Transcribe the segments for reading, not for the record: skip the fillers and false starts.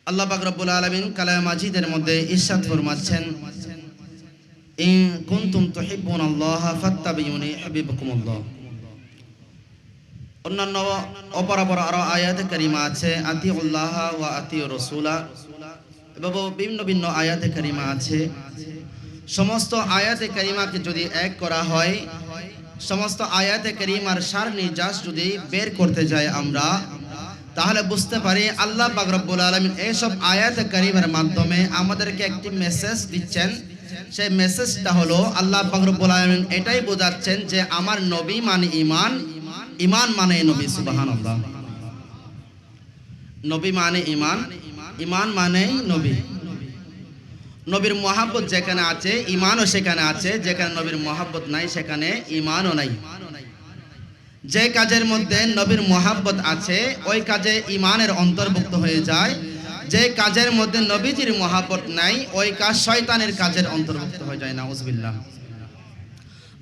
আল্লাহ পাক রব্বুল আলামিন কালামে মাজিদের মধ্যে ইরশাদ ফরমাচ্ছেন, ইন কুনতুম তুহিব্বুনাল্লাহা ফাত্তাবিউনি ইউহিব্বুকুমুল্লাহ। অন্যান্য অপরাপর আরো আয়াতে কারিমা আছে, আতিউল্লাহ ওয়া আতিউর রাসূলা, এবং ভিন্ন ভিন্ন আয়াতে কারিমা আছে। সমস্ত আয়াতে কারিমাকে যদি এক করা হয়, সমস্ত আয়াতে কারিমার সার নির্যাস যদি বের করতে যাই আমরা, তাহলে বুঝতে পারি আল্লাহ পাক রব্বুল আলামিন এইসব আয়াতে কারিমার মাধ্যমে আমাদেরকে একটি মেসেজ দিচ্ছেন। সেই মেসেজটা হলো আল্লাহ পাক রব্বুল আলামিন এটাই বোঝাচ্ছেন যে আমার নবী মানে ঈমান, ঈমান মানে নবী। সুবহানাল্লাহ। নবী মানে ঈমান, ঈমান মানে নবী। নবীর মহব্বত যেখানে আছে ঈমানও সেখানে আছে, যেখানে নবীর মহব্বত নাই সেখানে ঈমানও নাই। যে কাজের মধ্যে নবীর মহব্বত আছে ওই কাজে ঈমানের অন্তর্ভুক্ত হয়ে যায়। যে কাজের মধ্যে নবীজির মহব্বত নাই ওই কাজ শয়তানের কাজের অন্তর্ভুক্ত হয়ে যায়। নাউজুবিল্লাহ।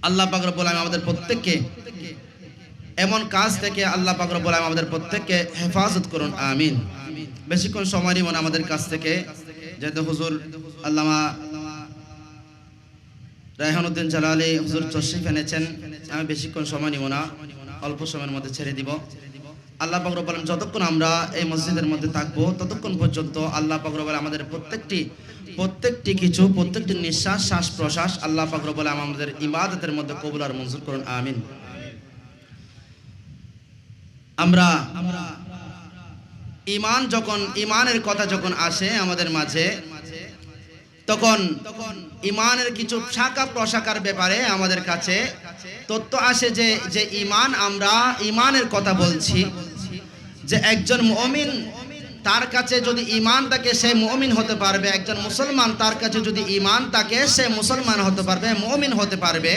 আল্লাহ পাক রব্বুল আলামিন আমাদের প্রত্যেককে এমন কাজ থেকে আল্লাহ পাক রব্বুল আলামিন আমাদের প্রত্যেককে হেফাজত করুন, আমিন। বেশিক্ষণ সময় নিব না আমাদের কাছ থেকে, যেহেতু হুজুর আল্লামা রায়হানুদ্দিন জালালী হুজুর তশরিফ এনেছেন। আমি বেশিক্ষণ সময় নিব না, অল্প সময়ের মধ্যে ছেড়ে দিব। আল্লাহ পাক রব্বুল আলামিন যতক্ষণ আমরা এই মসজিদের মধ্যে থাকবো ততক্ষণ পর্যন্ত আল্লাহ পাক রব্বুল আলামিন আমাদের প্রত্যেকটি কিছু, প্রত্যেকটি নিঃশ্বাস, শ্বাস প্রশ্বাস আল্লাহ পাক রব্বুল আলামিন আমাদের ইবাদতের মধ্যে কবুল আর মঞ্জুর করুন, আমিন। আমরা ঈমানের কথা যখন আসে আমাদের মাঝে, তখন ঈমানের কিছু শাখা প্রশাখার ব্যাপারে আমাদের কাছে তথ্য আসে যে ঈমান, আমরা ঈমানের কথা বলছি যে একজন মুমিন তার কাছে যদি ঈমান থাকে সে মুমিন হতে পারবে, একজন মুসলমান তার কাছে যদি ঈমান থাকে সে মুসলমান হতে পারবে, মুমিন হতে পারবে।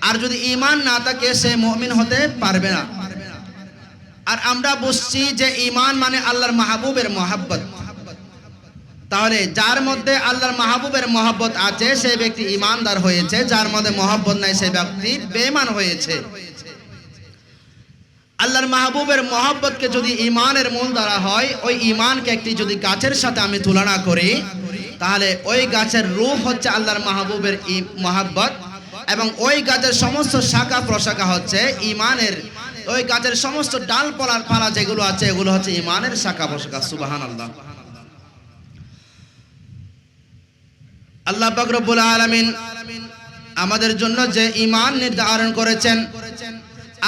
আর যদি ঈমান না থাকে সে মুমিন হতে পারবে না। আর আমরা বুঝছি যে ঈমান মানে আল্লাহর মাহবুবের মহব্বত। তাহলে যার মধ্যে আল্লাহর মাহবুবের মহব্বত আছে সেই ব্যক্তি ঈমানদার হয়েছে, যার মধ্যে মহব্বত নাই সেই ব্যক্তি বেঈমান হয়েছে। আল্লাহর মাহবুবের মহব্বতকে যদি ঈমানের মূল ধরা হয়, ওই ঈমানকে একটি যদি গাছের সাথে আমি তুলনা করি, তাহলে ওই গাছের রূহ হচ্ছে আল্লাহর মাহবুবের মহব্বত, এবং ওই গাছের সমস্ত শাখা প্রশাখা হচ্ছে ঈমানের। ওই গাছের সমস্ত ডালপালা যেগুলো আছে এগুলো হচ্ছে ঈমানের শাখা প্রশাখা। সুবহানাল্লাহ। আল্লাহ পাক রব্বুল আলামিন আমাদের জন্য যে ঈমান নির্ধারণ করেছেন,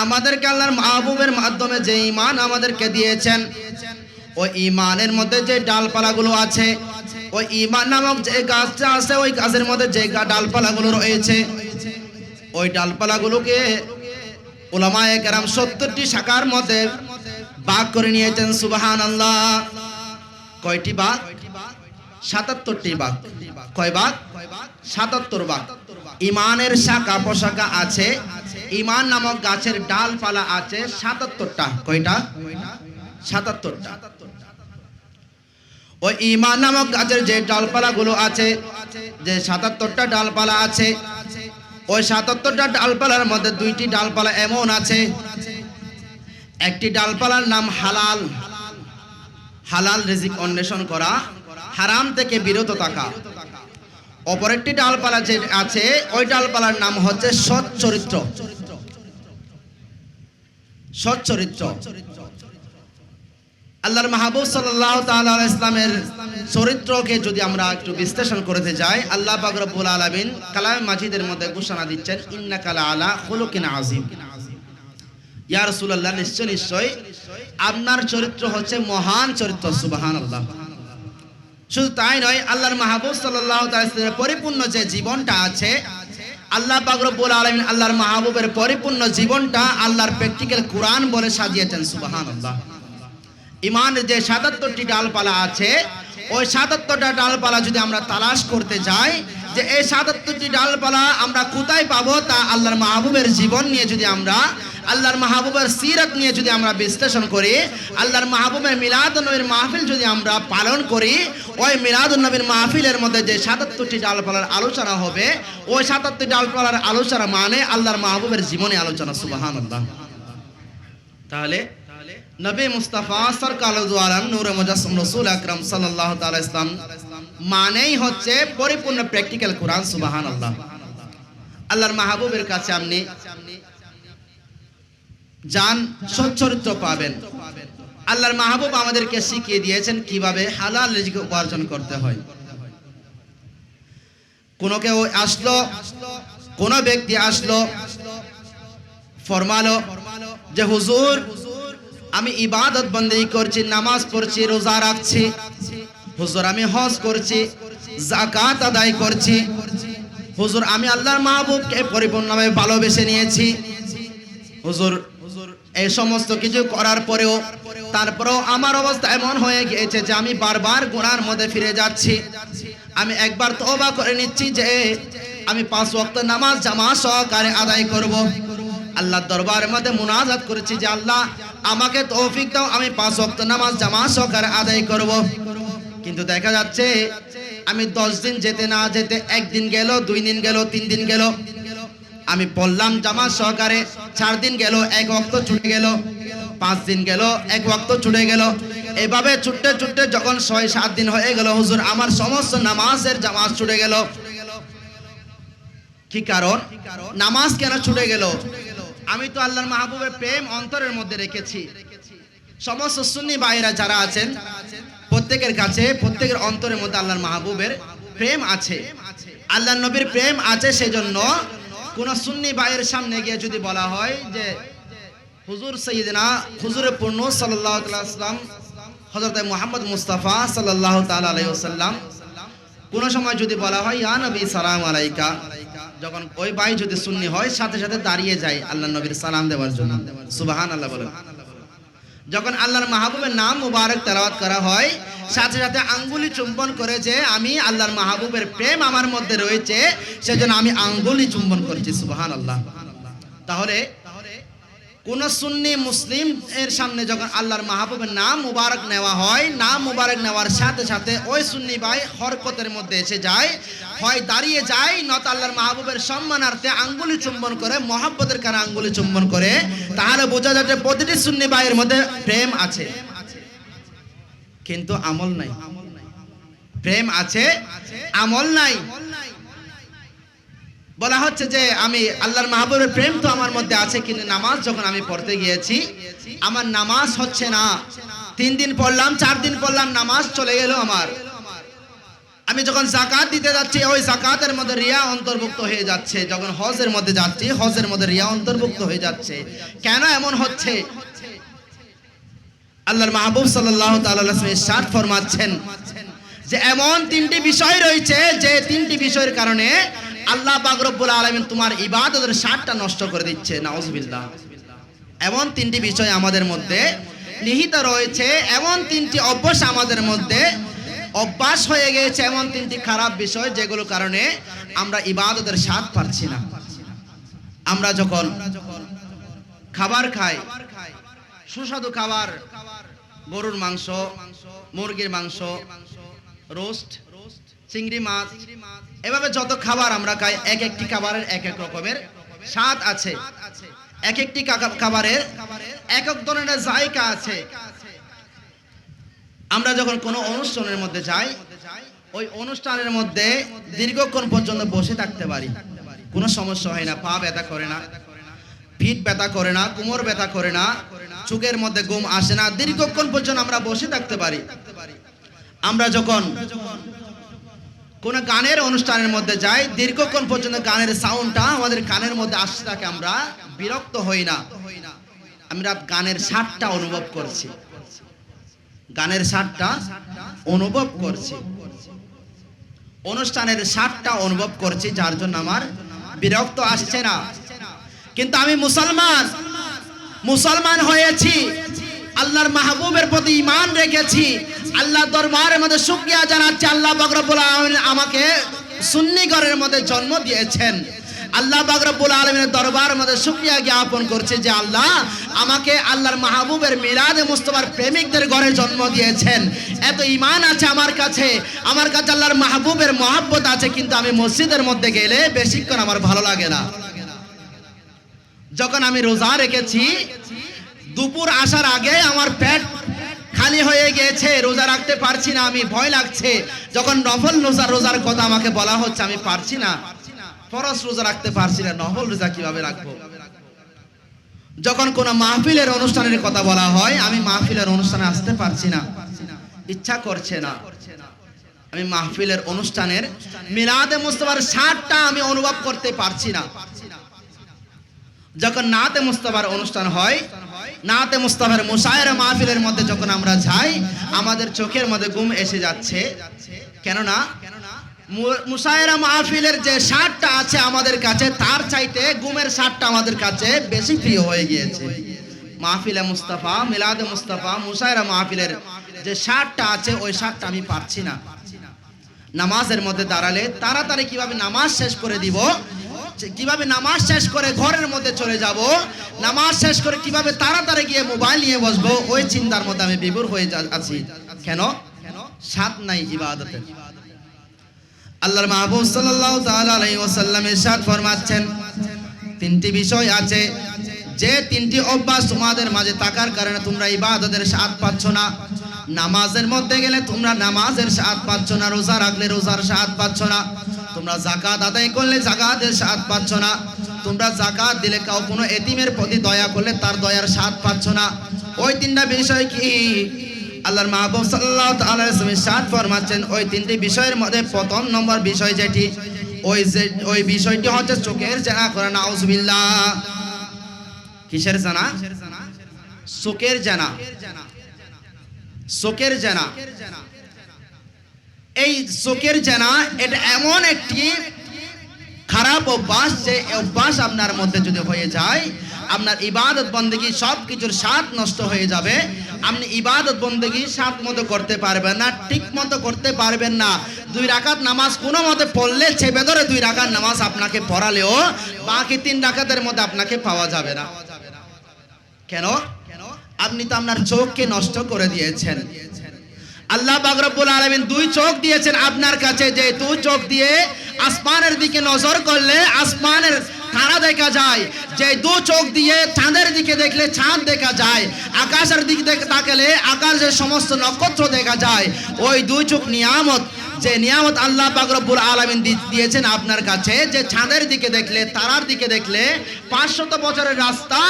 আমাদেরকে আল্লাহর মাহবুবের মাধ্যমে যে ঈমান আমাদেরকে দিয়েছেন, ওই ঈমানের মধ্যে যে ডালপালাগুলো আছে, ওই ঈমান নামক যে গাছটা আছে ওই গাছের মধ্যে যে ডালপালাগুলো রয়েছে, ওই ডালপালাগুলোকে উলামায়ে কেরাম 70টি শাখার মধ্যে ভাগ করে নিয়েছেন। সুবহানাল্লাহ। কয়টি ভাগ? 77টি ভাগ। কয় ভাগ? 77 ভাগ। ঈমানের শাখা প্রশাখা আছে, ঈমান নামক গাছের ডালপালা আছে 77টা। কয়টা? 77টা। ওই ঈমান নামক গাছের যে ডালপালাগুলো আছে, যে 77টা ডালপালা আছে, ওই 77টা ডালপালার মধ্যে 2টি ডালপালা এমন আছে, একটি ডালপালার নাম হালাল, হালাল রিজিক অন্বেষণ করা, হারাম থেকে বিরত থাকা। অপর একটি ডালপালা যে আছে ওই ডালপালার নাম হচ্ছে সৎ চরিত্র। সৎ চরিত্র। আল্লাহর মাহবুব সাল্লাল্লাহু তাআলা আলাইহি ইসলামের চরিত্রকে যদি আমরা একটু বিশ্লেষণ করতে যাই, আল্লাহ পাক রব্বুল আলামিন কালামে মাজিদের মধ্যে ঘোষণা দিচ্ছেন, ইন্নাকা লাআলা খুলুকিন আযীম। ইয়া রাসূলুল্লাহ, নিশ্চয় আপনার চরিত্র হচ্ছে মহান চরিত্র। সুবহানাল্লাহ। শুধু তাই নয়, আল্লাহর মাহবুব সাল্লাল্লাহু তাআলা আলাইহি ওয়াসাল্লামের পরিপূর্ণ যে জীবনটা আছে, আল্লাহ পাক রব্বুল আলামিন আল্লাহর মাহবুবের পরিপূর্ণ জীবনটা আল্লাহর প্র্যাকটিক্যাল কোরআন বলে সাজিয়েছেন। সুবহানাল্লাহ। ঈমানের যে 77টি ডালপালা আছে, ওই 77টা ডালপালা যদি আমরা তালাশ করতে যাই যে এই 77টি ডালপালা আমরা কোথায় পাবো, তা আল্লাহর মাহবুবের জীবন নিয়ে যদি আমরা, আল্লাহর মাহবুবের সিরাত নিয়ে যদি আমরা বিশ্লেষণ করি, আল্লাহর মাহবুবের মিলাদুন নবীর মাহফিল যদি আমরা পালন করি, ওই মিলাদুন নবীর মাহফিলের মধ্যে যে 77টি ডালপালার আলোচনা হবে, ওই 77টি ডালপালার আলোচনা মানে আল্লাহর মাহবুবের জীবনে আলোচনা। সুবহানাল্লাহ। তাহলে নবী মুস্তাফা সরকার দু আলম নূরে মুজাসসিম রাসূল আকরাম সাল্লাল্লাহু তাআলা ইসলাম মানেই হচ্ছে পরিপূর্ণ প্র্যাকটিক্যাল কোরআন। সুবহানাল্লাহ। আল্লাহর মাহবুবের কাছে আপনি জান সচ্চরিত্র পাবেন। আল্লাহর মাহবুব আমাদেরকে শিখিয়ে দিয়েছেন কিভাবে হালাল রিজিক উপার্জন করতে হয়। কোন ব্যক্তি আসলো ফরমালো যে হুজুর আমি ইবাদত বন্দেগী করছি, নামাজ পড়ছি, রোজা রাখছি, হুজুর আমি হজ করছি, যাকাত আদায় করছি, হুজুর আমি আল্লাহর মাহবুবকে পরিপূর্ণভাবে ভালোবেসে নিয়েছি, হুজুর এই সমস্ত কিছু করার পরেও তারপরেও আমার অবস্থা এমন হয়ে গিয়েছে যে আমি বারবার গুনার মধ্যে ফিরে যাচ্ছি। আমি একবার তওবা করে নিচ্ছি যে আমি 5 ওয়াক্ত নামাজ জামাত সহকারে আদায় করব। আল্লাহর দরবারের মধ্যে মুনাজাত করেছি যে আল্লাহ আমাকে তৌফিক দাও, আমি 5 ওয়াক্ত নামাজ জামাত সহকারে আদায় করব। কিন্তু দেখা যাচ্ছে আমি 10 দিন যেতে না যেতে 1 দিন গেল, 2 দিন গেল, 3 দিন গেল, আমি পড়লাম জামাত সহকারে, 4 দিন গেল 1 ওয়াক্ত ছুটে গেল, 5 দিন গেল 1 ওয়াক্ত ছুটে গেল, এভাবে ছুটতে ছুটতে যখন 6-7 দিন হয়ে গেল, হুজুর আমার সমস্ত নামাজের জামাত ছুটে গেল। কি কারণ? নামাজ কেন ছুটে গেল? আমি তো আল্লাহর মাহবুবের প্রেম অন্তরের মধ্যে রেখেছি। সমস্ত সুন্নি ভাইরা যারা আছেন প্রত্যেকের কাছে, প্রত্যেকের অন্তরের মধ্যে আল্লাহর মাহবুবের প্রেম আছে, আল্লাহর নবীর প্রেম আছে। সেজন্য কোন সুন্নি ভাইয়ের সামনে গিয়ে যদি বলা হয় যে হুজুর সাইয়্যিদিনা হুজুরে পূর্ণ সাল্লাল্লাহু আলাইহি ওয়াসাল্লাম হযরত মুহাম্মদ মুস্তাফা সাল্লাল্লাহু তাআলা আলাইহি ওয়াসাল্লাম, কোন সময় যদি বলা হয় ইয়া নবী সালাম আলাইকা, যখন ওই ভাই যদি সুন্নি হয় সাথে সাথে দাঁড়িয়ে যায় আল্লাহর নবীর সালাম দেওয়ার জন্য। সুবহানাল্লাহ বলেন। যখন আল্লাহর মাহবুবের নাম মুবারক তেলাওয়াত করা হয় সাথে সাথে আঙ্গুলি চুম্বন করে যে আমি আল্লাহর মাহবুবের প্রেম আমার মধ্যে রয়েছে, সেজন্য আমি আঙ্গুলি চুম্বন করছি। সুবহানাল্লাহ। তাহলে কোন সুন্নি মুসলিম এর সামনে যখন আল্লাহর মাহবুবের নাম মুবারক নেওয়া হয়, নাম মুবারক নেওয়ার সাথে সাথে ওই সুন্নি ভাই হরকতের মধ্যে এসে যায়, হয় দাঁড়িয়ে যায়, নত আল্লাহর মাহবুবের সম্মানার্থে আঙ্গুলি চুম্বন করে, মহব্বতের কারণে আঙ্গুলি চুম্বন করে, তাহলে বোঝা যাচ্ছে প্রতিটি সুন্নি ভাইয়ের মধ্যে প্রেম আছে, কিন্তু আমল নাই। প্রেম আছে, আমল নাই। বলা হচ্ছে যে আমি আল্লাহর মাহবুবের প্রেম তো আমার মধ্যে আছে, কিন্তু নামাজ যখন আমি পড়তে গিয়েছি আমার নামাজ হচ্ছে না। 3 দিন পড়লাম, 4 দিন পড়লাম, নামাজ চলে গেল আমার। আমি যখন যাকাত দিতে যাচ্ছি ওই যাকাতের মধ্যে রিয়া অন্তর্ভুক্ত হয়ে যাচ্ছে, যখন হজের মধ্যে যাচ্ছি হজের মধ্যে রিয়া অন্তর্ভুক্ত হয়ে যাচ্ছে। কেন এমন হচ্ছে? আল্লাহর মাহবুব সাল্লাল্লাহু তাআলা আলাইহি ওয়াসাল্লাম ইরশাদ ফরমাচ্ছেন যে এমন 3টি বিষয় রয়েছে যে 3টি বিষয়ের কারণে আল্লাহ পাক রব্বুল আলামিন তোমার ইবাদতের স্বাদটা নষ্ট করে দিচ্ছে। নাউজুবিল্লাহ। এমন 3টি বিষয় আমাদের মধ্যে নিহিত রয়েছে, এমন 3টি অভ্যাস আমাদের মধ্যে অভ্যাস হয়ে গেছে, এমন 3টি খারাপ বিষয় যেগুলো কারণে আমরা ইবাদতের স্বাদ পাচ্ছি না। আমরা যখন খাবার খাই, সুস্বাদু খাবার, গরুর মাংস, মুরগির মাংস, রোস্ট, চিংড়ি মাছ, এভাবে যত খাবার আমরা খাই এক একটি খাবারের এক এক রকমের স্বাদ আছে, এক একটি খাবারের এক এক ধরনের জায়গা আছে। আমরা যখন কোনো অনুষ্ঠানের মধ্যে যাই ওই অনুষ্ঠানের মধ্যে দীর্ঘক্ষণ পর্যন্ত বসে থাকতে পারি, কোনো সমস্যা হয় না, পা ব্যথা করে না, পিঠ ব্যথা করে না, কোমর ব্যথা করে না, চোখের মধ্যে ঘুম আসে না, দীর্ঘক্ষণ পর্যন্ত আমরা বসে থাকতে পারি। আমরা যখন কোন গানের অনুষ্ঠানের মধ্যে যাই দীর্ঘক্ষণ পর্যন্ত গানের সাউন্ডটা আমাদের কানের মধ্যে আসতে থাকে, আমরা বিরক্ত হই না, আমরা গানের স্বাদটা অনুভব করছি, গানের স্বাদটা অনুভব করছি, অনুষ্ঠানের স্বাদটা অনুভব করছি, যার জন্য আমার বিরক্ত আসছে না। কিন্তু আমি মুসলমান হয়েছি, আল্লাহর মাহবুবের প্রতি ঈমান রেখেছি, আল্লাহ দরবারের মধ্যে শুকরিয়া জানাচ্ছি আল্লাহ পাক রব্বুল আলামিন আমাকে সুন্নি ঘরের মধ্যে জন্ম দিয়েছেন। আল্লাহ পাক রব্বুল আলামিনের দরবারের মধ্যে শুকরিয়া জ্ঞাপন করছি যে আল্লাহ আমাকে আল্লাহর মাহবুবের মিলাদে মুস্তাফার প্রেমিকদের ঘরে জন্ম দিয়েছেন। এত ঈমান আছে আমার কাছে আল্লাহর মাহবুবের মহব্বত আছে, কিন্তু আমি মসজিদের মধ্যে গেলে বেশিক্ষণ আমার ভালো লাগে না। যখন আমি রোজা রেখেছি দুপুর আসার আগে আমার পেট খালি হয়ে গিয়েছে, রোজা রাখতে পারছি না, আমি ভয় লাগছে। যখন নফল রোজার কথা আমাকে বলা হচ্ছে, আমি পারছি না, ফরজ রোজা রাখতে পারছি না, নফল রোজা কিভাবে রাখবো? যখন কোন মাহফিলের অনুষ্ঠানের কথা বলা হয়, আমি মাহফিলের অনুষ্ঠানে আসতে পারছি না, ইচ্ছা করছে না। আমি মাহফিলের অনুষ্ঠানের মিলাদে মুস্তাফার স্বাদটা আমি অনুভব করতে পারছি না। যখন নাতে মুস্তাফার অনুষ্ঠান হয়, নাতে মুস্তাফার মুশায়েরা মাহফিলের মধ্যে যখন আমরা যাই, আমাদের চোখের মধ্যে ঘুম এসে যাচ্ছে। কেননা মুশায়েরা মাহফিলের যে স্বাদটা আছে আমাদের কাছে, তার চাইতে ঘুমের স্বাদটা আমাদের কাছে বেশি প্রিয় হয়ে গিয়েছে। মাহফিলে মুস্তাফা, মিলাদে মুস্তাফা, মুশায়েরা মাহফিলের যে স্বাদটা আছে, ওই স্বাদটা আমি পাচ্ছি না। নামাজের মধ্যে দাঁড়ালে তাড়াতাড়ি কিভাবে নামাজ শেষ করে দিব, কিভাবে নামাজ শেষ করে ঘরের মধ্যে চলে যাব, নামাজ শেষ করে কিভাবে তাড়াতাড়ি গিয়ে মোবাইল নিয়ে বসবো, ওই চিন্তার মধ্যে আমি বিভোর হয়ে আছি। কেন? স্বাদ নাই ইবাদতের। আল্লাহর মাহবুব সাল্লাল্লাহু তাআলা আলাইহি ওয়াসাল্লাম ইরশাদ ফরমাচ্ছেন, তিনটি বিষয় আছে, যে তিনটি অভ্যাস তোমাদের মাঝে থাকার কারণে তোমরা ইবাদতের স্বাদ পাচ্ছ না। নামাজের মধ্যে গেলে তোমরা নামাজের স্বাদ পাচ্ছ না, রোজা রাখলে রোজার স্বাদ পাচ্ছ না, তোমরা যাকাত আদায় করলে যাকাতের স্বাদ পাচ্ছ না, তোমরা যাকাত দিলে কোনো এতিমের প্রতি দয়া করলে তার দয়ার স্বাদ পাচ্ছ না। ওই তিনটা বিষয় কি? আল্লাহর মাহবুব সাল্লাল্লাহু তাআলা আলাইহি ওয়াসাল্লাম ইরশাদ ফরমাচ্ছেন, ওই তিনটি বিষয়ের মধ্যে প্রথম নম্বর বিষয় যেটি, ওই বিষয়টি হচ্ছে চোখের জানা করা। নাউজুবিল্লাহ। কিসের জানা? চোখের জানা। চোখের জানা। এই চোখের জানা এটা এমন একটি খারাপ অভ্যাস, যে অভ্যাস আপনার মধ্যে যদি হয়ে যায়, আপনার ইবাদত বন্দেগী সবকিছুর স্বাদ নষ্ট হয়ে যাবে। আপনি ইবাদত বন্দেগী স্বাদ মতো করতে পারবেন না, ঠিক মতো করতে পারবেন না। 2 রাকাত নামাজ কোনো মতে পড়লে, চেপে ধরে 2 রাকাত নামাজ আপনাকে পড়ালেও বাকি 3 রাকাতের মধ্যে আপনাকে পাওয়া যাবে না। কেন? আপনি তো আপনার চোখকে নষ্ট করে দিয়েছেন। আল্লাহ পাক রব্বুল আলামিন 2 চোখ দিয়েছেন আপনার কাছে, যে 2 চোখ দিয়ে আসমানের দিকে নজর করলে আসমানের তারা দেখা যায়, যে 2 চোখ দিয়ে চাঁদের দিকে দেখলে চাঁদ দেখা যায়, আকাশের দিকে তাকালে আকাশের সমস্ত নক্ষত্র দেখা যায়। ওই 2 চোখ নিয়ামত, যে নিয়ামত আল্লাহ পাক রব্বুল আলামিন দিয়েছেন আপনার কাছে, যে চাঁদের দিকে দেখলে, তারার দিকে দেখলে 500 বছরের রাস্তা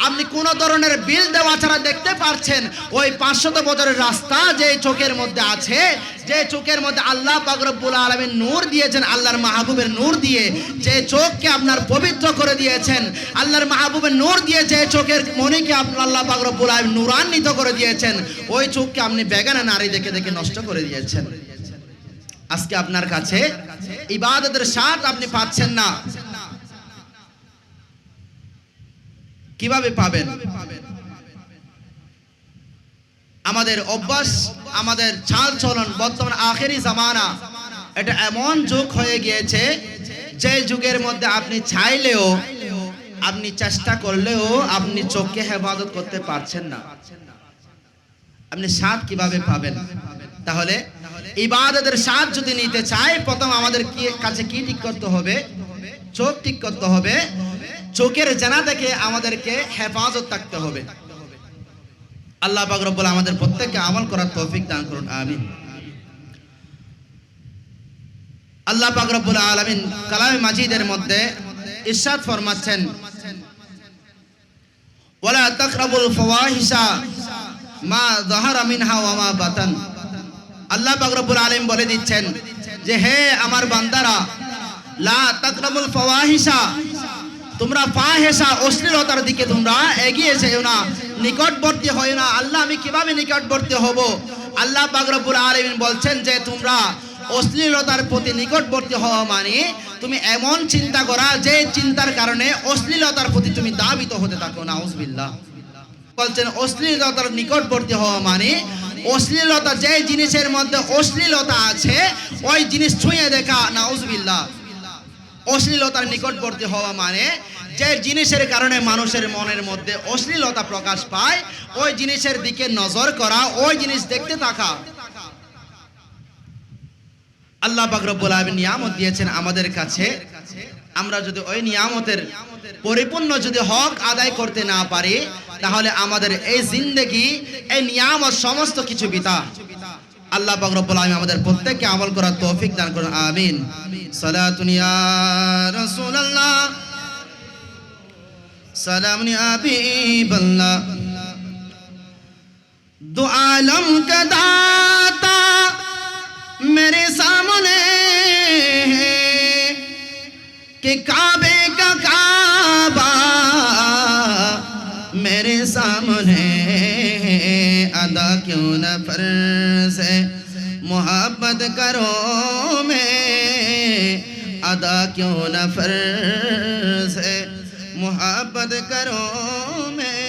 আপনি কোন ধরনের বিল দেওয়া ছাড়া দেখতে পারছেন। ওই 500 বছরের রাস্তা যে চোখের মধ্যে আছে, যে চোখের মধ্যে আল্লাহ পাক রব্বুল আলামিন নূর দিয়েছেন, আল্লাহর মাহবুবের নূর দিয়ে যে চোখকে আপনার পবিত্র করে দিয়েছেন, আল্লাহর মাহবুবের নূর দিয়ে যে চোখের মনিকে আল্লাহ পাক রব্বুল আলামিন নূরান্বিত করে দিয়েছেন, ওই চোখকে আপনি বেগানা নারী দেখে দেখে নষ্ট করে দিয়েছেন। আজকে আপনার কাছে ইবাদতের স্বাদ আপনি পাচ্ছেন না। কিভাবে পাবেন? আমাদের অভ্যাস, আমাদের চাল চলন, বর্তমান আখেরি জামানা, এটা এমন যুগ হয়ে গিয়েছে, যে যুগের মধ্যে আপনি চাইলেও, আপনি চেষ্টা করলেও আপনি চোখকে হেফাজত করতে পারছেন না। আপনি স্বাদ কিভাবে পাবেন? তাহলে ইবাদতের স্বাদ যদি নিতে চাই, প্রথম আমাদের কাছে কি ঠিক করতে হবে? চোখ ঠিক করতে হবে। চোখের জানা থেকে আমাদেরকে হেফাজত থাকতে হবে। আল্লাহ পাক রব্বুল আমাদের প্রত্যেককে আমল করার তৌফিক দান করুন, আমিন। আল্লাহ পাক রব্বুল আলামিন কালামে মাজিদের মধ্যে ইরশাদ ফরমাচ্ছেন, ওয়ালা তাকরাবুল ফাওয়াহিশা মা যাহারা মিনহা ওয়া মা বাতান। আল্লাহ পাক রব্বুল আলামিন বলে দিচ্ছেন যে, হে আমার বান্দারা, লা তাকরাবুল ফাওয়াহিশা, তোমরা ফাহিশা অশ্লীলতার দিকে তোমরা এগিয়ে যেও না, নিকটবর্তী হয় না। আল্লাহ, আমি কিভাবে নিকটবর্তী হব? আল্লাহ পাক রব্বুল আলামিন বলছেন যে তোমরা অশ্লীলতার প্রতি নিকটবর্তী হওয়া মানে তুমি এমন চিন্তা করা, যে চিন্তার কারণে অশ্লীলতার প্রতি তুমি দাবিত হতে থাকো। নাউজুবিল্লাহ। বলছেন অশ্লীলতার নিকটবর্তী হওয়া মানে অশ্লীলতা, যে জিনিসের মধ্যে অশ্লীলতা আছে ওই জিনিস ছুঁয়ে দেখা। নাউজুবিল্লাহ। অশ্লীলতার নিকটবর্তী হওয়া মানে যে জিনিসের কারণে মানুষের মনের মধ্যে অশ্লীলতা প্রকাশ পায়, ওই জিনিসের দিকে নজর করা, ওই জিনিস দেখতে থাকা। আল্লাহ পাক রব্বুল আলামিন নিয়ামত দিয়েছেন আমাদের কাছে, আমরা যদি ওই নিয়ামতের পরিপূর্ণ যদি হক আদায় করতে না পারি, তাহলে আমাদের এই জিন্দেগি, এই নিয়ামত সমস্ত কিছু বৃথা। আল্লাহ পাক রব্বুল আলামিন আমাদের প্রত্যেককে আমল করার তৌফিক দান করুন, আমিন। সালাতুন ইয়া রাসূলুল্লাহ, সালামুন ইয়া হাবিবাল্লাহ। दो आलम का दाता मेरे सामने है कि काबे का काबा मेरे सामने है। अदा क्यों न फर्ज है मोहब्बत करो में, अदा क्यों न फर्ज है मोहब्बत करो में।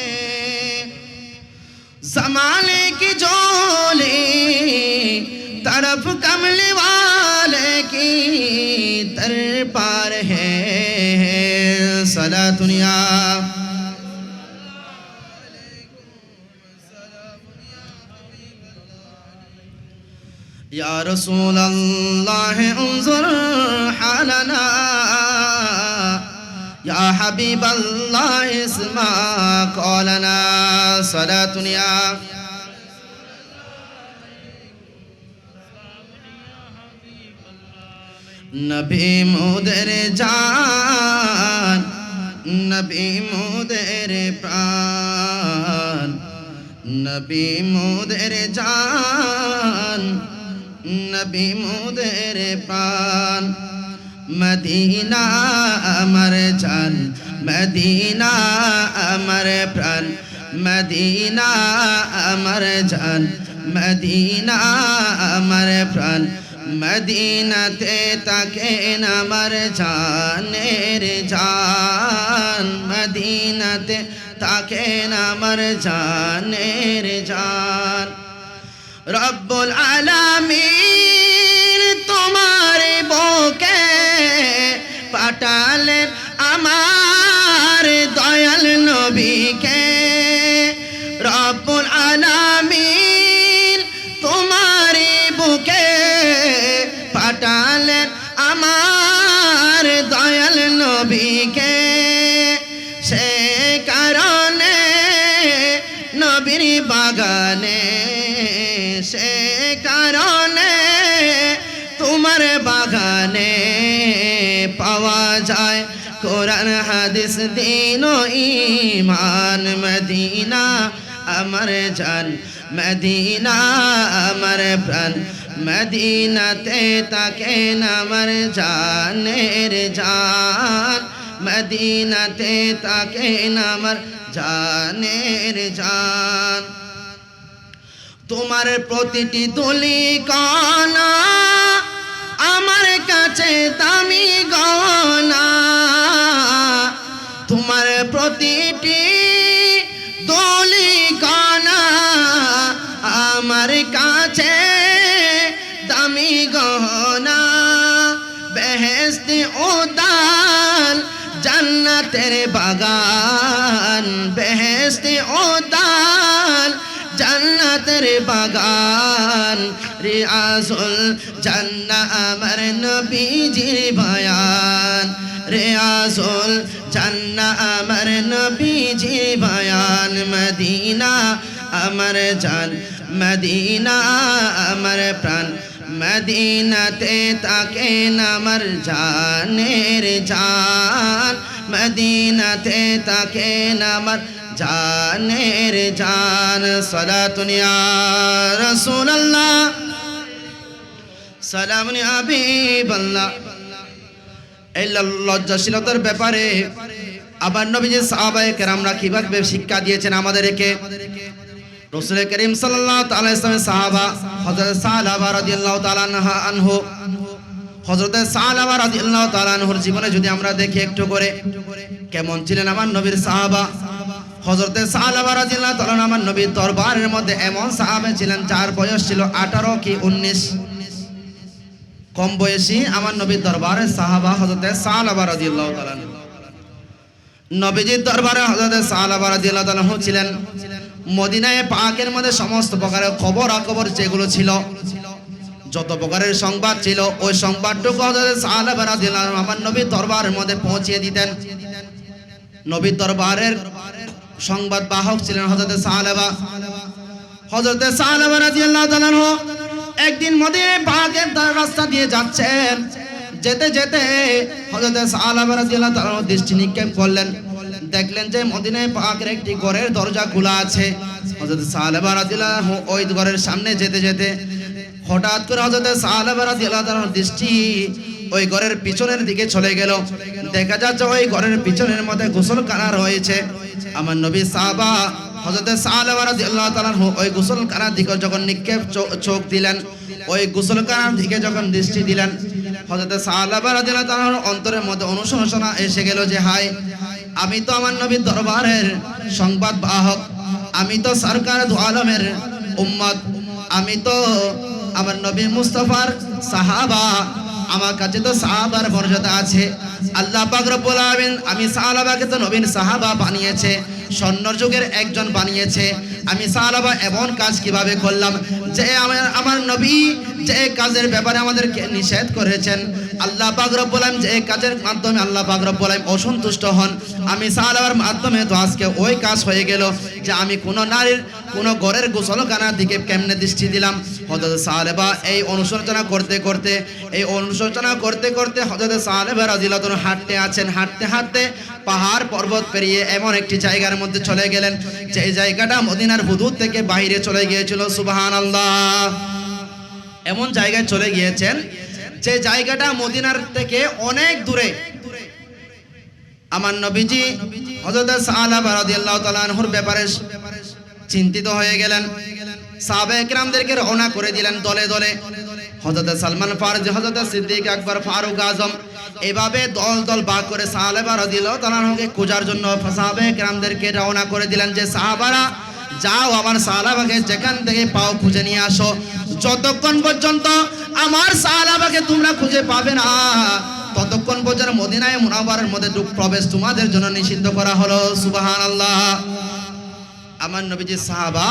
ज़माने की झोली तरफ कमली वाले की तर पार है। सलातुन या रसूल अल्लाह उन्जुर हालना, या हबीब अल्लाह इस्मा कौलना। सलातुन या नबी मोदर जान, नबी मोदर प्राण, नबी मोदर जान, नबी मोदर प्राण। मदीना अमर जान, मदीना अमर प्राण, मदीना अमर जान, मदीना अमर प्राण। मदीनाते ताके न मर जानेर जान, मदीनाते ताके न मर जानेर जान। रब्बुल आलामीन तुम्हारे बोके पाटालेन आमार दयाल नबी के। रब्बुल आलामीन तुम्हारे बुके पाटालेन आमार दयाल नबी के। से कारणे नबीर बागाने, से कारणे তোমার বাগানে পাওয়া যায় কোরআন হাদিস দিন ও ঈমান। মদিনা আমার জান, মদিনা আমার প্রাণ, মদিনাতে তাকে আমার জানের জান, মদিনাতে তাকে আমার জানের জান। তোমার প্রতিটি তুলি কণা আমার কাছে দামি গয়না, তোমার প্রতিটি তুলি কণা আমার কাছে দামি গহনা। বেহেশতে উদাল জান্নাতের বাগান, বেহেশতে উদাল জান্নাতের বাগান। রিয়াজুল জান্নাহ আমার নবীজির বয়ান, রিয়াজুল জান্নাহ আমার নবীজির বয়ান। মদিনা আমার জান, মদিনা আমার প্রাণ, মদিনাতে তাকে আমার জানের জান, মদিনাতে তাকে আমার জানের জান। সালাতুন ইয়া রাসূলুল্লাহ, সালামুন ইয়া হাবিবাল্লাহ। এই লজ্জাশীলতার ব্যাপারে আবার নবীজি সাহাবায়ে কেরামরা কিভাবে শিক্ষা দিয়েছেন আমাদেরকে। রাসূল করিম সাল্লাল্লাহু তাআলা ইসলামের সাহাবা হযরত সালাবা রাদিয়াল্লাহু তাআলা আনহু, হযরত সালাবা রাদিয়াল্লাহু তাআলা আনহুর জীবনে যদি আমরা দেখি একটু করে, কেমন ছিলেন আমার নবীর সাহাবা। হযরত সালাবা রাদিয়াল্লাহু তাআলা আমার নবীর দরবারের মধ্যে এমন সাহাবা ছিলেন যার বয়স ছিল 18 কি 19, কম বয়সী আমার নবীর দরবারের সাহাবা হযরত সালাবা রাদিয়াল্লাহু তাআলা। নবীজির দরবারে হযরত সালাবা রাদিয়াল্লাহু তাআলা ছিলেন। মদিনায় পাকের মধ্যে সমস্ত প্রকারের খবর যেগুলো ছিল, যত প্রকারের সংবাদ ছিল ওই সংবাদটুকু হযরত সাহাবা রাদিয়াল্লাহু আনহু আমার নবীর দরবারের মধ্যে পৌঁছে দিতেন। নবীর দরবারের সংবাদ বাহক ছিলেন হযরত সাহাবা। হযরত সাহাবা রাদিয়াল্লাহু তাআলা আনহু একদিন মদিনা পাকের রাস্তা দিয়ে যাচ্ছেন, যেতে যেতে হযরত সাহাবা রাদিয়াল্লাহু তাআলা দৃষ্টি নিক্ষেপ করলেন, দেখলেন যে মদিনা পাকের একটি ঘরের দরজা খোলা আছে। হযরত সাহাবা রাদিয়াল্লাহু আনহু ওই ঘরের সামনে যেতে যেতে হঠাৎ করে হযরত সাহাবা রাদিয়াল্লাহু তাআলার দৃষ্টি ওই ঘরের পিছনের দিকে চলে গেল। দেখা যাচ্ছে ওই ঘরের পিছনের মধ্যে গোসলখানা রয়েছে। আমার নবী সাহাবা হযরত সাহাবা রাদিয়াল্লাহু তাআলা ওই গোসলখানার দিকে যখন নিক্ষেপ চোখ দিলেন, ওই গোসলখানার দিকে যখন দৃষ্টি দিলেন, হযরত সাহাবা রাদিয়াল্লাহু তাআলার অন্তরের মধ্যে অনুশোচনা এসে গেল যে হায়, আমি তো আমার নবীর দরবারের সংবাদ বাহক, আমি তো সরকার দু আলমের উম্মত, আমি তো আমার নবী মুস্তাফার সাহাবা, আমার কাছে তো সাহাবার মর্যাদা আছে। আল্লাহ পাক রব্বুল আলামিন আমি সাহাবাকে তো নবীর সাহাবা বানিয়েছে, স্বর্ণর যুগের একজন বানিয়েছে। আমি সাহাবা এমন কাজ কিভাবে করলাম যে আমার নবী যে কাজের ব্যাপারে আমাদেরকে নিষেধ করেছেন, আল্লাহ পাক রব্বুল আলামিন যে কাজের মাধ্যমে আল্লাহ পাক রব্বুল আলামিন অসন্তুষ্ট হন, আমি সাহাবার মাধ্যমে তো আজকে ওই কাজ হয়ে গেল যে আমি কোন নারীর কোন ঘরের গোসলখানার দিকে কেমনে দৃষ্টি দিলাম। হযরত সাহাবা এই অনুশোচনা করতে করতে হযরত সাহাবা রাদিয়াল্লাহু আনহু হাঁটতে আছেন, হাঁটতে হাঁটতে পাহাড় পর্বত পেরিয়ে এমন একটি জায়গার মধ্যে চলে গেলেন যে জায়গাটা মদিনার হুদুদ থেকে বাইরে চলে গিয়েছিল। সুবহানাল্লাহ। এমন জায়গায় চলে গিয়েছেন যে জায়গাটা মদিনার থেকে অনেক দূরে। আমার নবীজি হযরত সাহাবা রাদিয়াল্লাহু তাআলা আনহুর ব্যাপারে চিন্তিত হয়ে গেলেন। সাহাবায়ে কেরামদেরকে রওনা করে দিলেন দলে দলে। হযরত সালমান ফারসি, হযরত সিদ্দিক আকবর, ফারুক আজম এভাবে দল দল ভাগ করে সাহাবা রাদিয়াল্লাহু তাআলা আনহুকে খোঁজার জন্য সাহাবায়ে কেরামদেরকে রওনা করে দিলেন যে সাহাবারা যাও আমার সাহাবাকে যেখান থেকে পাও খুঁজে নিয়ে আসো। যতক্ষণ পর্যন্ত আমার সাহাবাকে তোমরা খুঁজে পাবে না ততক্ষণ পর্যন্ত মদিনায়ে মুনাওয়ারার মধ্যে প্রবেশ তোমাদের জন্য নিষিদ্ধ করা হলো। সুবহানাল্লাহ। আমার নবীজি সাহাবা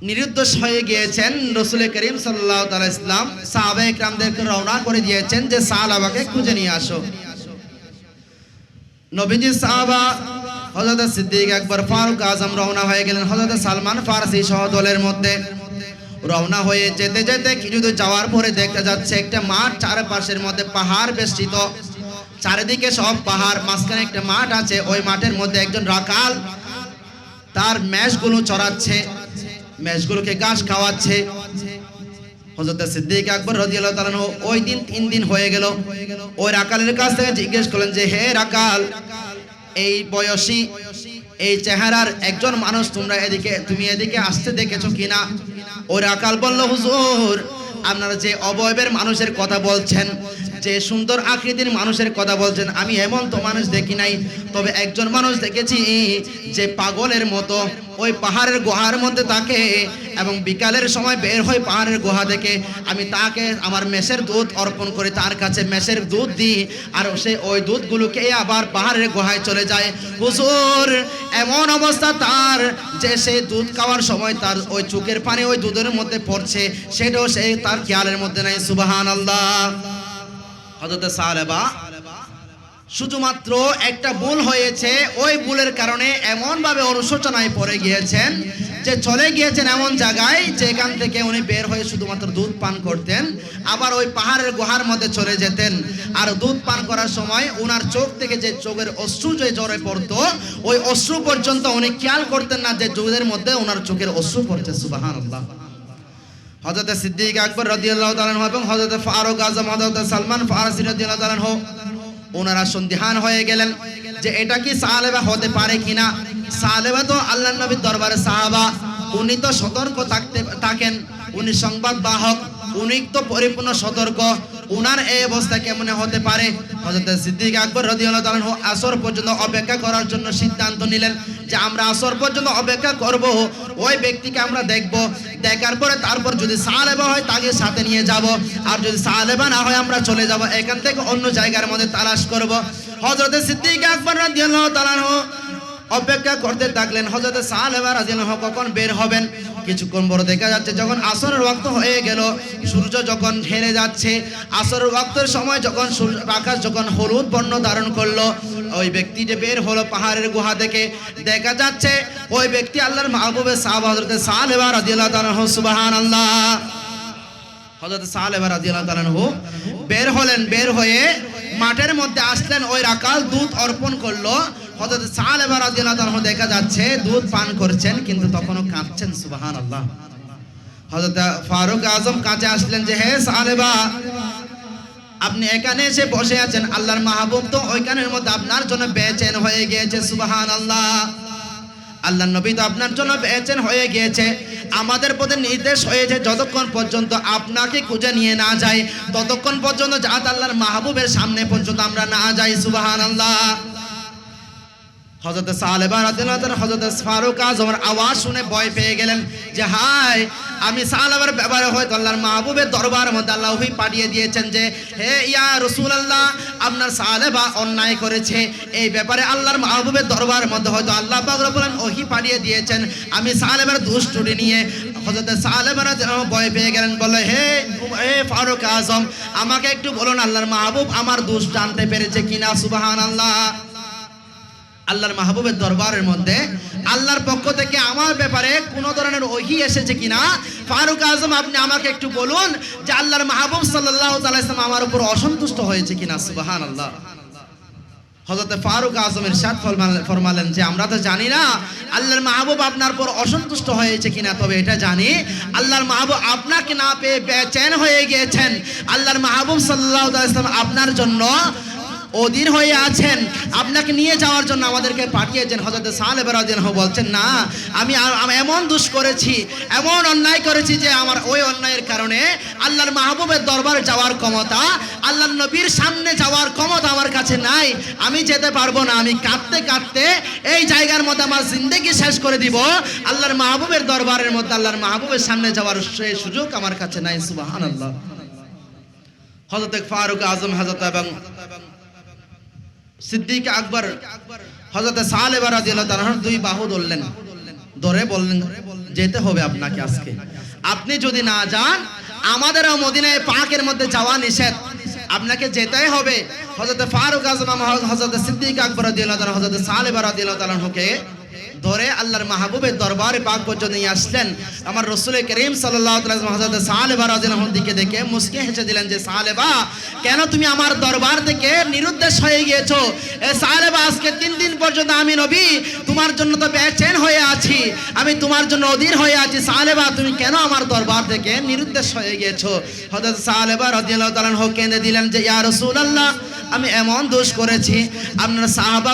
নিরুদ্দেশ হয়ে গিয়েছেন। রাসূল করিম সাল্লাল্লাহু তাআলা ইসলাম সাহাবায়ে কেরামদেরকে রওনা করে দিয়েছেন যে সাহাবাকে খুঁজে নিয়ে আসো। নবীজি সাহাবা হযরত সিদ্দিক আকবর, ফারুক আজম রওনা হয়ে গেলেন। হযরত সালমান ফারসি সহ দলের মধ্যে রওনা হয়ে যেতে যেতে কিছু দূর যাওয়ার পরে দেখা যাচ্ছে একটা মাঠ, চারপাশের মধ্যে পাহাড় বেষ্টিত, চারিদিকে সব পাহাড়, মাঝখানে একটা মাঠ আছে। ওই মাঠের মধ্যে একজন রাখাল তার মেষগুলো চড়াচ্ছে, মেষগুলোকে ঘাস খাওয়াচ্ছে। হযরত সিদ্দিক আকবর রাদিয়াল্লাহু তাআলা ওই দিন 3 দিন হয়ে গেল। ওই রাখালের কাছ থেকে জিজ্ঞেস করলেন যে হে রাখাল, এই বয়সী এই চেহারার একজন মানুষ তুমি এদিকে আসতে দেখেছো কিনা? ওই রাখাল বলল হুজুর, আপনারা যে অবয়বের মানুষের কথা বলছেন, যে সুন্দর আকৃতির মানুষের কথা বলছেন, আমি এমন তো মানুষ দেখি নাই, তবে একজন মানুষ দেখেছি যে পাগলের মতো ওই পাহাড়ের গুহার মধ্যে থাকে এবং বিকালের সময় বের হয় পাহাড়ের গুহা থেকে। আমি তাকে আমার মেষের দুধ অর্পণ করে তার কাছে মেষের দুধ দিই, আর সে ওই দুধগুলোকে আবার পাহাড়ের গুহায় চলে যায়। হুজুর, এমন অবস্থা তার যে সেই দুধ খাওয়ার সময় তার ওই চোখের পানি ওই দুধের মধ্যে পড়ছে, সেটাও সে তার খেয়ালের মধ্যে নাই। সুবহানাল্লাহ। হযরত সাহাবা শুধুমাত্র একটা ভুল হয়েছে, ওই ভুলের কারণে এমন ভাবে অনুশোচনায় পড়ে গিয়েছেন যে চলে গিয়েছেন এমন জায়গায় যেখান থেকে উনি বের হয়ে শুধুমাত্র দুধ পান করতেন, আবার ওই পাহাড়ের গুহার মধ্যে চলে যেতেন। আর দুধ পান করার সময় ওনার চোখ থেকে যে চোখের অশ্রু যে ঝরে পড়তো, ওই অশ্রু পর্যন্ত উনি খেয়াল করতেন না যে দুধের মধ্যে ওনার চোখের অশ্রু পড়ছে। সুবহানাল্লাহ। হযরত সিদ্দিক আকবর রাদিয়াল্লাহু তাআলা এবং হযরত ফারুক আজম, হযরত সালমান ফারসি রাদিয়াল্লাহু তাআলা ওনারা সন্দিহান হয়ে গেলেন যে এটা কি সাহাবা হতে পারে কিনা। সাহাবা তো আল্লাহর নবীর দরবারে সাহাবা, উনি তো সতর্ক থাকেন, উনি সংবাদ বাহক, উনি তো পরিপূর্ণ সতর্ক, উনার এই অবস্থা কেমন হতে পারে। হযরত সিদ্দিক আকবর রাদিয়াল্লাহু তাআলা আসর পর্যন্ত অপেক্ষা করার জন্য সিদ্ধান্ত নিলেন যে আমরা আসর পর্যন্ত অপেক্ষা করব, ওই ব্যক্তিকে আমরা দেখব, দেখার পরে তারপর যদি সাহাবা হয় তাকে সাথে নিয়ে যাব, আর যদি সাহাবা না হয় আমরা চলে যাব, এখান থেকে অন্য জায়গার মধ্যে তালাশ করব। হযরত সিদ্দিক আকবর রাদিয়াল্লাহু তাআলা অপেক্ষা করতে থাকলেন হযরত সাহাবা রাদিয়াল্লাহু কখন বের হবেন। কিছুক্ষণ পরে দেখা যাচ্ছে যখন আসরের ওয়াক্ত হয়ে গেল, সূর্য যখন হেরে যাচ্ছে, আসরের ওয়াক্তের সময় যখন আকাশ যখন হলুদ বর্ণ ধারণ করলো, ওই ব্যক্তি যে বের হলো পাহাড়ের গুহা থেকে, দেখা যাচ্ছে ওই ব্যক্তি আল্লাহর মাহবুবের সাহাবা হযরত সালেবা রাদিয়াল্লাহু তাআলা আনহু। সুবহানাল্লাহ। হযরত সালেবা রাদিয়াল্লাহু তাআলা আনহু বের হলেন, বের হয়ে মাঠের মধ্যে আসলেন, ওই রাকাল দুধ অর্পণ করলো। হযরত সালেবা রাদিয়াল্লাহু তাআলা আনহু দেখা যাচ্ছে দুধ পান করছেন, কিন্তু তখনও কাঁদছেন। সুবহানাল্লাহ। হযরত ফারুক আজম কাছে আসলেন যে, হে সালেবা, আপনি এখানে এসে বসে আছেন, আল্লাহর মাহবুব তো ওইখানের মধ্যে আপনার জন্য বেচেন হয়ে গিয়েছে। সুবহানাল্লাহ। আল্লাহর নবী তো আপনার জন্য বেচেন হয়ে গিয়েছে। আমাদের প্রতি নির্দেশ হয়েছে যতক্ষণ পর্যন্ত আপনাকে খুঁজে নিয়ে না যায়, ততক্ষণ পর্যন্ত জাত আল্লাহর মাহবুবের সামনে পর্যন্ত আমরা না যাই। সুবহানাল্লাহ। হযরত সালেবা রাদিয়াল্লাহু তাআলা হযরত ফারুক আজমের আওয়াজ শুনে ভয় পেয়ে গেলেন যে হায়, আমি সালেবার ব্যাপারে হয়তো আল্লাহর মাহবুবের দরবারের মধ্যে আল্লাহ ওহী পাঠিয়ে দিয়েছেন যে, হে ইয়া রাসূলুল্লাহ, আপনার সালেবা অন্যায় করেছে, এই ব্যাপারে আল্লাহর মাহবুবের দরবারের মধ্যে হয়তো আল্লাহ পাক রব্বুল আলামিন ওহী পাঠিয়ে দিয়েছেন। আমি সালেবার দোষ ত্রুটি নিয়ে হযরত সালেবা রাদিয়াল্লাহু ভয় পেয়ে গেলেন, বলে হে ফারুক আজম, আমাকে একটু বলুন আল্লাহর মাহবুব আমার দোষ জানতে পেরেছে কিনা। সুবহানাল্লাহ। আল্লাহর মাহবুবের দরবারের মধ্যে আল্লাহর পক্ষ থেকে আমার ব্যাপারে কোন ধরনের ওহী এসেছে কিনা, ফারুক আজম আপনি আমাকে একটু বলুন যে আল্লাহর মাহবুব সাল্লাল্লাহু তাআলা আলাইহি ওয়াসাল্লাম আমার উপর অসন্তুষ্ট হয়েছে কিনা। সুবহানাল্লাহ। হযরত ফারুক আজম ইরশাদ ফরমালেন যে আমরা তো জানি না আল্লাহর মাহবুব আপনার উপর অসন্তুষ্ট হয়েছে কিনা, তবে এটা জানি আল্লাহর মাহবুব আপনাকে না পেয়ে বেচেন হয়ে গিয়েছেন। আল্লাহর মাহবুব সাল্লাল্লাহু তাআলা আলাইহি ওয়াসাল্লাম আপনার জন্য অধীর হয়ে আছেন, আপনাকে নিয়ে যাওয়ার জন্য আমাদেরকে পাঠিয়েছেন। হযরত সালেবা রাদিয়াল্লাহু বলছেন, না, আমি এমন দোষ করেছি, এমন অন্যায় করেছি যে আমার ওই অন্যায়ের কারণে আল্লাহর মাহবুবের দরবারে যাওয়ার ক্ষমতা, আল্লাহর নবীর সামনে যাওয়ার ক্ষমতা আমার কাছে নাই, আমি যেতে পারবো না। আমি কাঁদতে কাঁদতে এই জায়গার মধ্যে আমার জিন্দেগি শেষ করে দিব। আল্লাহর মাহবুবের দরবারের মধ্যে আল্লাহর মাহবুবের সামনে যাওয়ার সেই সুযোগ আমার কাছে নাই। সুবহানাল্লাহ। হযরত ফারুক আজম হযরত এবং সিদ্দিক আকবর হযরত সালেবা রাদিয়াল্লাহু তাআলা দুই বাহু ধরলেন, ধরে বললেন যেতে হবে আপনাকে আজকে, আপনি যদি না যান আমাদেরও মদিনায় পাকের মধ্যে যাওয়া নিষেধ, আপনাকে যেতেই হবে। হযরত ফারুক আজম হযরত সিদ্দিক আকবর রাদিয়াল্লাহু তাআলা হযরত সালেবা রাদিয়াল্লাহু তাআলাকে ধরে আল্লাহর মাহবুবের দরবারে পাক পর্যন্ত নিয়ে আসলেন। আমার রাসূল করিম সাল্লাল্লাহু আলাইহি ওয়াসাল্লাম হযরত সালেবা রাদিয়াল্লাহু আনহার দিকে দেখে মুস্কি হেসে দিলেন যে, সালেবা, কেন তুমি আমার দরবার থেকে নিরুদ্দেশ হয়ে গিয়েছো? এ সালেবা, আজকে 3 দিন পর্যন্ত আমি নবী তোমার জন্য তো বেচেন হয়ে আছি, আমি তোমার জন্য অধীর হয়ে আছি। সালেবা, তুমি কেন আমার দরবার থেকে নিরুদ্দেশ হয়ে গিয়েছো? হযরত সালেবা রাদিয়াল্লাহু তাআলা আনহু কেঁদে দিলেন যে, ইয়া রাসূলুল্লাহ, আমি এমন দোষ করেছি, আপনার সাহাবা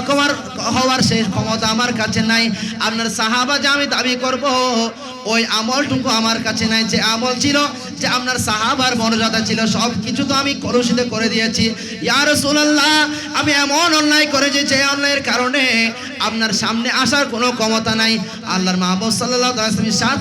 হওয়ার সেই ক্ষমতা আমার কাছে নাই। আপনার সাহাবা যে আমি দাবি করব ওই আমলটুকু আমার কাছে নাই। যে আমল ছিল, যে আপনার সাহাবার মর্যাদা ছিল, সব কিছু তো আমি কলুষিত করে দিয়েছি। ইয়া রাসূলুল্লাহ, আমি এমন অন্যায় করেছি যে অন্যায়ের কারণে আপনার সামনে আসার কোনো ক্ষমতা নাই। আল্লাহর মাহবুব সাল্লাল্লাহু আলাইহি ওয়াসাল্লাম ইরশাদ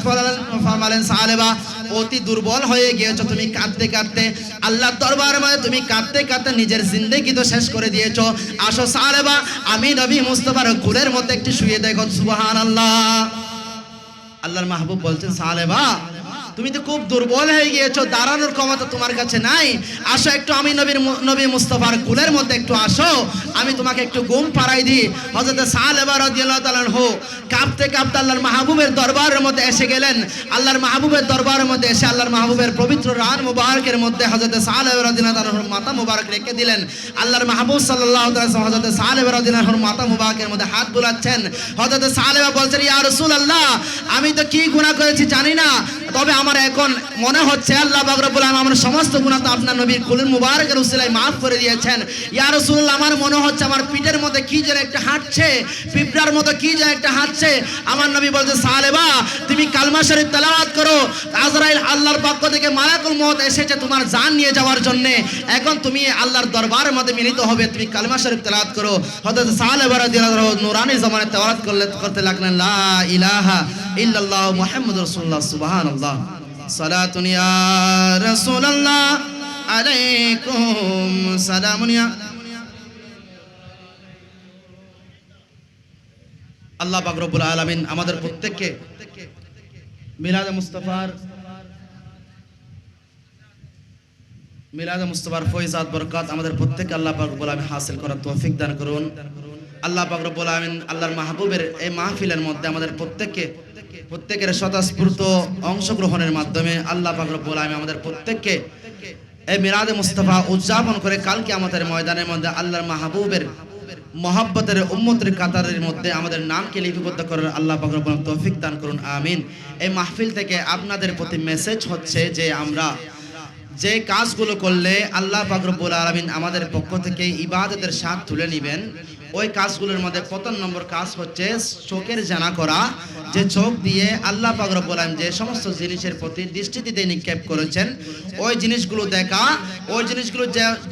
ফরমালেন, সালেবা, অতি দুর্বল হয়ে গিয়েছো তুমি কাঁদতে কাঁদতে, আল্লাহর দরবারের মধ্যে তুমি কাঁদতে কাঁদতে নিজের জিন্দেগি তো শেষ করে দিয়েছো। আসো সালেবা, আমি নবী মুস্তাফার কোলের মধ্যে একটু শুয়ে দেখো। সুবহানাল্লাহ। আল্লাহর মাহবুব বলছেন, সালেবা, তুমি তো খুব দুর্বল হয়ে গিয়েছো, দাঁড়ানোর ক্ষমতা তোমার কাছে নাই, আসো একটু আমি নবী মুস্তাফার কোলের মধ্যে একটু আসো, আমি তোমাকে একটু ঘুম পাড়াই দিই। হযরত সালেবা রাদিয়াল্লাহু তাআলা আনহু কাঁপতে কাঁপতে আল্লাহর মাহবুবের দরবারের মধ্যে এসে গেলেন। আল্লাহর মাহবুবের দরবারের মধ্যে এসে আল্লাহর মাহবুবের পবিত্র রান মুবারকের মধ্যে হযরত সালেবা রাদিয়াল্লাহু তাআলা আনহুর মাথা মুবারক রেখে দিলেন। আল্লাহর মাহবুব সাল্লাল্লাহু আলাইহি ওয়াসাল্লাম হযরত সালেবা রাদিয়াল্লাহু আনহুর মাথা মুবারকের মধ্যে হাত বুলাচ্ছেন। হযরত সালেবা বলছেন, ইয়া রাসূলুল্লাহ, আমি তো কি গুনাহ করেছি জানি না, তবে আমার এখন মনে হচ্ছে আল্লাহ পাক রব্বুল আলামিন আমার সমস্ত গুনাহ তো আপনার নবীর কুলের মুবারকের উসিলায় maaf করে দিয়েছেন। ইয়া রাসূলুল্লাহ, আমার মনে হচ্ছে আমার পিঠের মধ্যে কি যেন একটা হাঁটছে, পিঁপড়ার মতো কি যেন একটা হাঁটছে। আমার নবী বলছে, সালেবা, তুমি কালমা শরীফ তেলাওয়াত করো, আজরাইল আল্লাহর পক্ষ থেকে মালাকুল মউত এসেছে তোমার জান নিয়ে যাওয়ার জন্য, এখন তুমি আল্লাহর দরবারের মধ্যে মিলিত হবে, তুমি কালমা শরীফ তেলাওয়াত করো। হযরত সালেবা রাদিয়াল্লাহু আনহু নূরানি জবানে তেলাওয়াত করতে লাগলেন, লা ইলাহা ইল্লাল্লাহ মুহাম্মাদুর রাসূলুল্লাহ। সুবহানাল্লাহ। সালাতুন ইয়া রাসূলুল্লাহ আলাইকুম সালামুন ইয়া। আল্লাহ পাক রব্বুল আলামিন আমাদের প্রত্যেককে মিলাদে মুস্তাফার ফয়জাত বরকত আমাদের প্রত্যেককে আল্লাহ পাক রব্বুল আলামিন হাসিল করার তৌফিক দান করুন। আল্লাহ পাক রব্বুল আলামিন আল্লাহর মাহবুবের এই মাহফিলের মধ্যে আমাদের প্রত্যেকের স্বতঃস্ফূর্ত অংশগ্রহণের মাধ্যমে আল্লাহ পাক রব্বুল আলামিন আমাদের প্রত্যেককে এই মিলাদে মুস্তাফা উদযাপন করে কাল কিয়ামতের ময়দানের মধ্যে আল্লাহর মাহবুবের মহব্বতের উম্মতের কাতারের মধ্যে আমাদের নামকে লিপিবদ্ধ করার আল্লাহ পাক রব্বুল আলামিন তৌফিক দান করুন, আমিন। এই মাহফিল থেকে আপনাদের প্রতি মেসেজ হচ্ছে যে আমরা যে কাজগুলো করলে আল্লাহ পাক রব্বুল আলামিন আমাদের পক্ষ থেকে ইবাদতের স্বাদ তুলে নেবেন, ওই কাজগুলোর মধ্যে প্রথম নম্বর কাজ হচ্ছে চোখের জানা করা। যে চোখ দিয়ে আল্লাহ পাক রব্বুল আলামিন যে সমস্ত জিনিসের প্রতি দৃষ্টি দিতে নিক্ষেপ করেছেন, ওই জিনিসগুলো দেখা, ওই জিনিসগুলো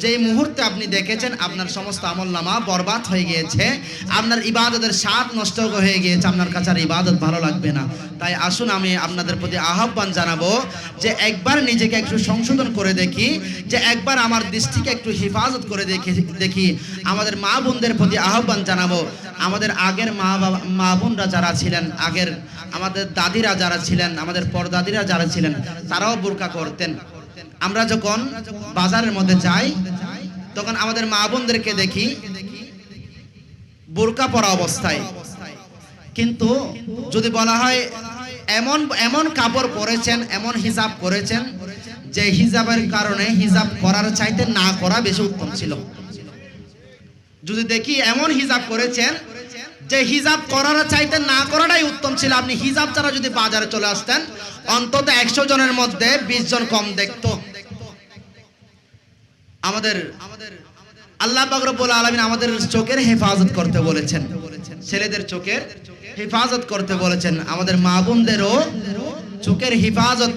যে মুহূর্তে আপনি দেখেছেন আপনার সমস্ত আমলনামা বরবাদ হয়ে গিয়েছে, আপনার ইবাদতের স্বাদ নষ্ট হয়ে গিয়েছে, আপনার কাছে আর ইবাদত ভালো লাগবে না। তাই আসুন আমি আপনাদের প্রতি আহ্বান জানাবো যে একবার নিজেকে একটু সংশোধন করে দেখি, যে একবার আমার দৃষ্টিকে একটু হেফাজত করে দেখি। আমাদের মা বোনদের প্রতি আহ্বান জানাবো, আমাদের আগের মা বোনরা যারা ছিলেন, আগের আমাদের দাদিরা যারা ছিলেন, আমাদের পরদাদিরা যারা ছিলেন, তারাও বোরকা করতেন। আমরা যখন বাজারের মধ্যে যাই তখন আমাদের মা বোনদেরকে দেখি বোরকা পরা অবস্থায়, কিন্তু যদি বলা হয় এমন কাপড় পরেছেন, এমন হিজাব করেছেন যে হিজাবের কারণে হিজাব করার চাইতে না করা বেশি উত্তম ছিল। যদি দেখি এমন হিজাব করেছেন যে হিজাব করার চাইতে না করাটাই উত্তম ছিল, আপনি হিজাব ছাড়া যদি বাজারে চলে আসতেন অন্তত 100 জনের মধ্যে 20 জন কম দেখতো। আমাদের আল্লাহ পাক রব্বুল আলামিন আমাদের চোখের হেফাজত করতে বলেছেন, ছেলেদের চোখের হেফাজত করতে বলেছেন, আমাদের মা বোনদেরও চোখের হেফাজত,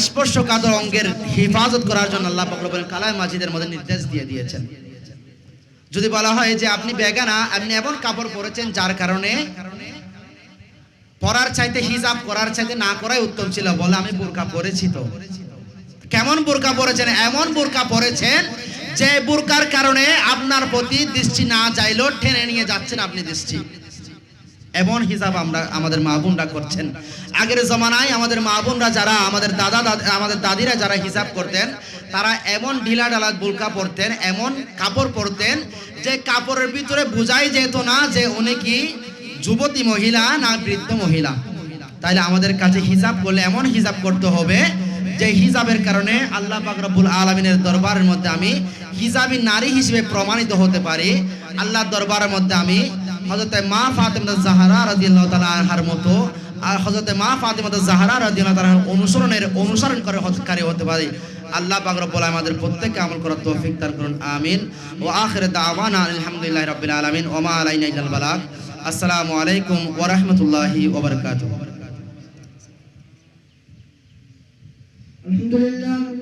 স্পর্শকাতর অঙ্গের হেফাজত করার জন্য আল্লাহ পাক রব্বুল আলামিন কালামে মাজিদের মধ্যে নির্দেশ দিয়ে দিয়েছেন। যদি বলা হয় যে আপনি বেগানা, আপনি এমন কাপড় পরেছেন যার কারণে পরার চাইতে হিজাব করার চাইতে না করাই উত্তম ছিল, বলে আমি বোরকা পরেছি। তো কেমন বোরকা পরেছেন? এমন বোরকা পরেছেন যে বোরকার কারণে আপনার প্রতি দৃষ্টি না যাইলেও টেনে নিয়ে যাচ্ছেন আপনি দৃষ্টি। এমন হিজাব আমাদের মা বোনরা করছেন। আগের জমানায় আমাদের মা বোনরা যারা, আমাদের দাদিরা যারা হিজাব করতেন, তারা এমন ঢিলা ঢালা বোরকা পরতেন, এমন কাপড় পরতেন যে কাপড়ের ভিতরে বোঝাই যেত না যে উনি কি যুবতী মহিলা না বৃদ্ধ মহিলা। তাইলে আমাদের কাছে হিজাব করলে এমন হিজাব করতে হবে যে হিজাবের কারণে আল্লাহ পাক রব্বুল আলামিনের দরবারের মধ্যে আমি হিজাবী নারী হিসেবে প্রমাণিত হতে পারি। আল্লাহর দরবারের মধ্যে আমি হযরতে মা ফাতেমা জাহরা রাদিয়াল্লাহু তাআলা আনহার মতো, আর হযরতে মা ফাতেমা জাহরা রাদিয়াল্লাহু তাআলা অনুসরণ করে হজকারী হতে পারি। আল্লাহ পাক রব্বুল আলামিন আমাদের প্রত্যেককে আমল করার তৌফিক দান করুন, আমিন। ওয়া আখির দাওয়ানা আলহামদুলিল্লাহি রাব্বিল আলামিন ওয়া মা আলাইনা ইল্লাল বালাগ। আসসালামু আলাইকুম ওয়া রাহমাতুল্লাহি ওয়া বারাকাতুহু। আলহামদুলিল্লাহ।